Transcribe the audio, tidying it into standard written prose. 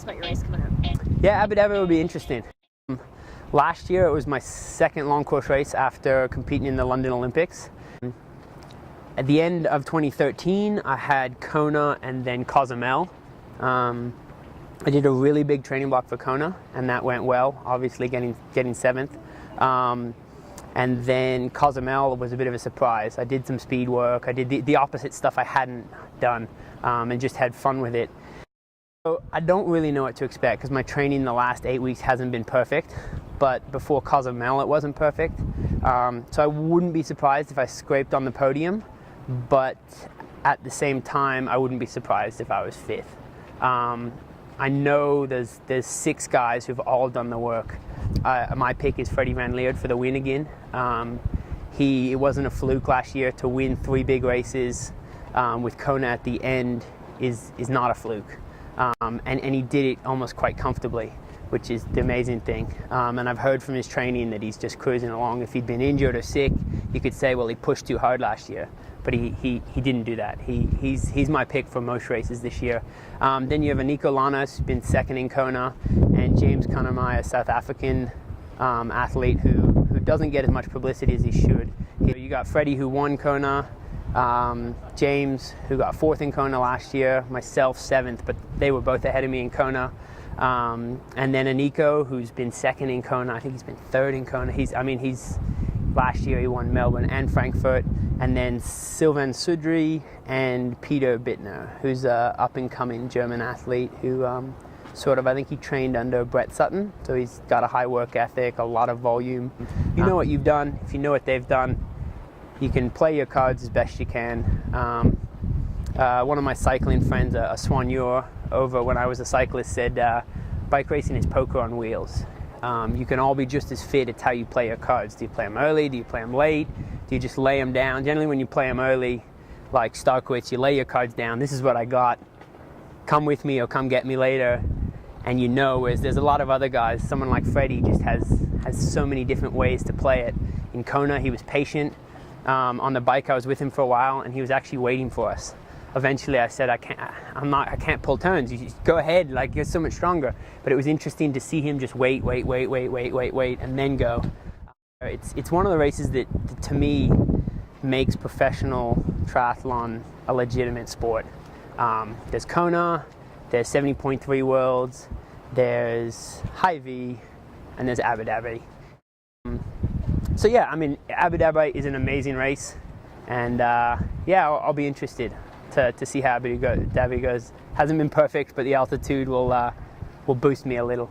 us about your race coming up? Yeah, Abu Dhabi will be interesting. Last year it was my second long course race after competing in the London Olympics. At the end of 2013, I had Kona and then Cozumel. I did a really big training block for Kona, and that went well, obviously getting seventh. And then Cozumel was a bit of a surprise. I did some speed work. I did the opposite stuff I hadn't done, and just had fun with it. So I don't really know what to expect because my training the last 8 weeks hasn't been perfect, but before Cozumel it wasn't perfect. So I wouldn't be surprised if I scraped on the podium, but at the same time I wouldn't be surprised if I was fifth. I know there's 6 guys who've all done the work. My pick is Freddie Van Leeuwen for the win again. It wasn't a fluke last year. To win 3 big races with Kona at the end is not a fluke. And he did it almost quite comfortably, which is the amazing thing. And I've heard from his training that he's just cruising along. If he'd been injured or sick, you could say, well, he pushed too hard last year. But he didn't do that. He's my pick for most races this year. Then you have Nico Lanas, who's been second in Kona, and James Connermai, a South African athlete who doesn't get as much publicity as he should. You got Freddie, who won Kona, James, who got 4th in Kona last year, myself 7th, but they were both ahead of me in Kona. And then Aniko, who's been 2nd in Kona. I think he's been 3rd in Kona. Last year he won Melbourne and Frankfurt. And then Sylvain Sudry and Peter Bittner, who's a up-and-coming German athlete who I think he trained under Brett Sutton, so he's got a high work ethic, a lot of volume. You know what you've done. If you know what they've done, you can play your cards as best you can. One of my cycling friends, a soigneur over when I was a cyclist, said bike racing is poker on wheels. You can all be just as fit. It's how you play your cards. Do you play them early? Do you play them late? Do you just lay them down? Generally when you play them early, like Starkowitz, you lay your cards down. This is what I got. Come with me or come get me later. And you know, whereas there's a lot of other guys, someone like Freddie just has so many different ways to play it. In Kona, he was patient. On the bike, I was with him for a while, and he was actually waiting for us. Eventually, I said, I can't pull turns. You just go ahead, like you're so much stronger. But it was interesting to see him just wait, and then go. It's one of the races that to me makes professional triathlon a legitimate sport. There's Kona, there's 70.3 Worlds, there's Hy-Vee, and there's Abu Dhabi. So yeah, Abu Dhabi is an amazing race, and I'll be interested to see how Abu Dhabi goes. Hasn't been perfect, but the altitude will boost me a little.